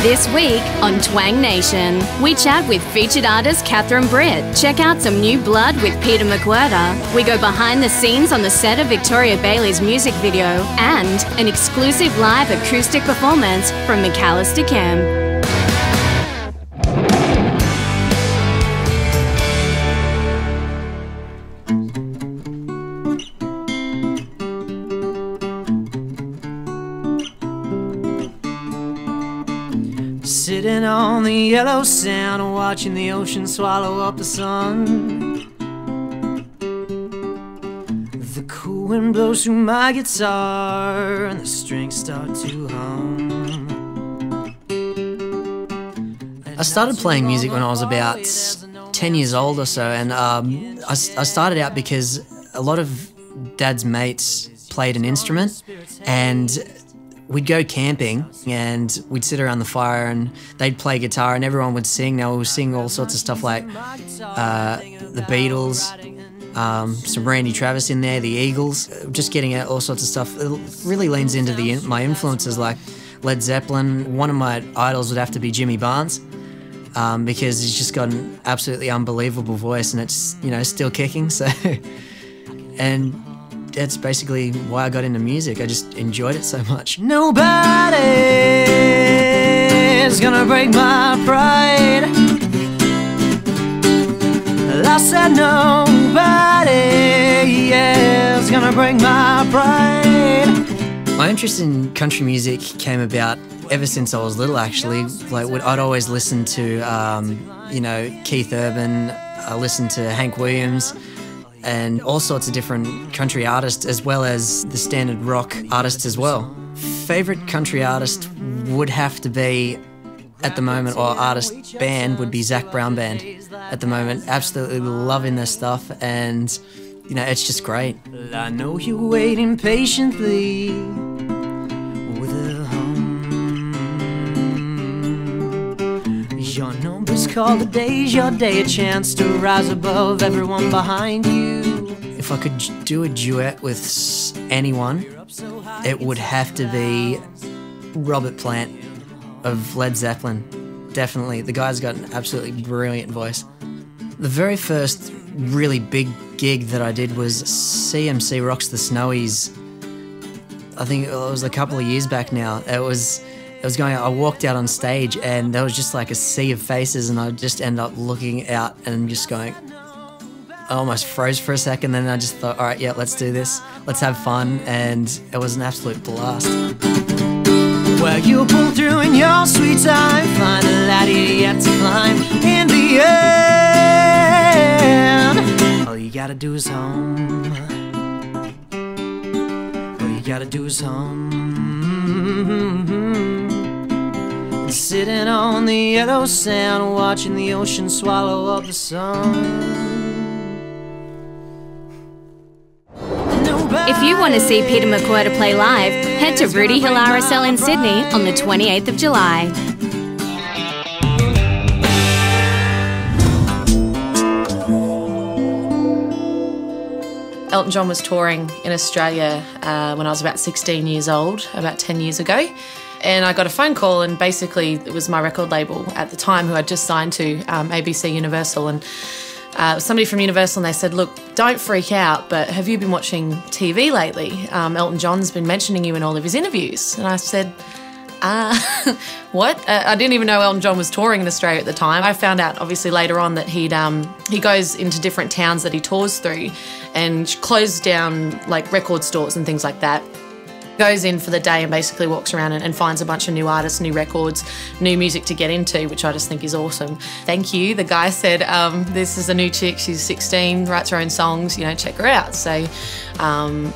This week on Twang Nation, we chat with featured artist Catherine Britt, check out some new blood with Peter McWhirter, we go behind the scenes on the set of Victoria Baillie's music video, and an exclusive live acoustic performance from McAlister Kemp. Sitting on the yellow sand, watching the ocean swallow up the sun. The cool wind blows through my guitar, and the strings start to hum. I started playing music when I was about 10 years old or so, and I started out because a lot of Dad's mates played an instrument, and we'd go camping and we'd sit around the fire and they'd play guitar and everyone would sing. Now we would sing all sorts of stuff like the Beatles, some Randy Travis in there, the Eagles, just getting out all sorts of stuff. It really leans into my influences like Led Zeppelin. One of my idols would have to be Jimmy Barnes because he's just got an absolutely unbelievable voice and it's, you know, still kicking. So, and that's basically why I got into music. I just enjoyed it so much. Nobody's gonna break my pride. I said nobody is gonna break my pride. My interest in country music came about ever since I was little, actually. Like, I'd always listen to, you know, Keith Urban. I listened to Hank Williams and all sorts of different country artists, as well as the standard rock artists as well. Favourite country artist would have to be, at the moment, or artist band, would be Zac Brown Band at the moment. Absolutely loving their stuff, and, you know, it's just great. Well, I know you're waiting patiently with a hum. Your number's called the day's your day, a chance to rise above everyone behind you. If I could do a duet with anyone, it would have to be Robert Plant of Led Zeppelin. Definitely. The guy's got an absolutely brilliant voice. The very first really big gig that I did was CMC Rocks the Snowies. I think it was a couple of years back now. It was going, I walked out on stage and there was just like a sea of faces and I just ended up looking out and just going, I almost froze for a second, then I just thought, all right, yeah, let's do this. Let's have fun, and it was an absolute blast. Well, you pull through in your sweet time, find a ladder yet to climb. In the end, all you gotta do is hum. All you gotta do is hum. Sitting on the yellow sand, watching the ocean swallow up the sun. If you want to see Peter McWhirter play live, head to Rudy Hill RSL in Sydney on the 28th of July. Elton John was touring in Australia when I was about 16 years old, about 10 years ago. And I got a phone call, and basically it was my record label at the time who I'd just signed to, ABC Universal. And somebody from Universal, and they said, look, don't freak out, but have you been watching TV lately? Elton John's been mentioning you in all of his interviews. And I said, what? I didn't even know Elton John was touring in Australia at the time. I found out, obviously, later on that he goes into different towns that he tours through and closes down, like, record stores and things like that. Goes in for the day and basically walks around and finds a bunch of new artists, new records, new music to get into, which I just think is awesome. Thank you. The guy said, this is a new chick, she's 16, writes her own songs, you know, check her out. So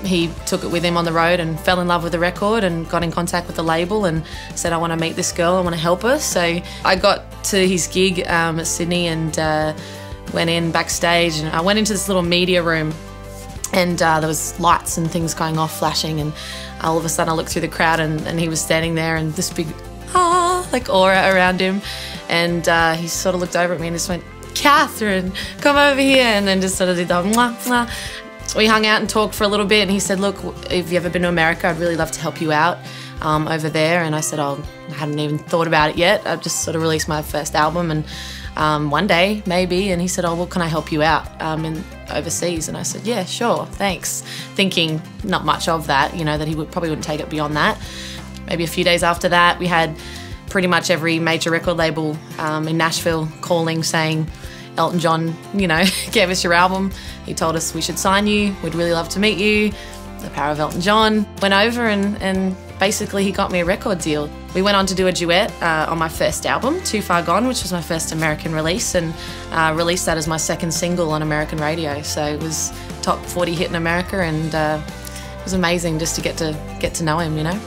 he took it with him on the road and fell in love with the record and got in contact with the label and said, I want to meet this girl, I want to help her. So I got to his gig at Sydney and went in backstage, and I went into this little media room, and there was lights and things going off, flashing, and all of a sudden I looked through the crowd and he was standing there, and this big like aura around him, and he sort of looked over at me and just went, Catherine, come over here, and then just sort of did the mwah, mwah. We hung out and talked for a little bit, and he said, look, if you've ever been to America, I'd really love to help you out. over there, and I said, I hadn't even thought about it yet. I've just sort of released my first album, and one day, maybe. And he said, oh, well, can I help you out overseas? And I said, yeah, sure, thanks. Thinking not much of that, you know, that he probably wouldn't take it beyond that. Maybe a few days after that, we had pretty much every major record label in Nashville calling, saying, Elton John, you know, gave us your album. He told us we should sign you. We'd really love to meet you. The power of Elton John. Went over and basically he got me a record deal. We went on to do a duet on my first album, Too Far Gone, which was my first American release, and released that as my second single on American radio. So it was top 40 hit in America, and it was amazing just to get to know him, you know.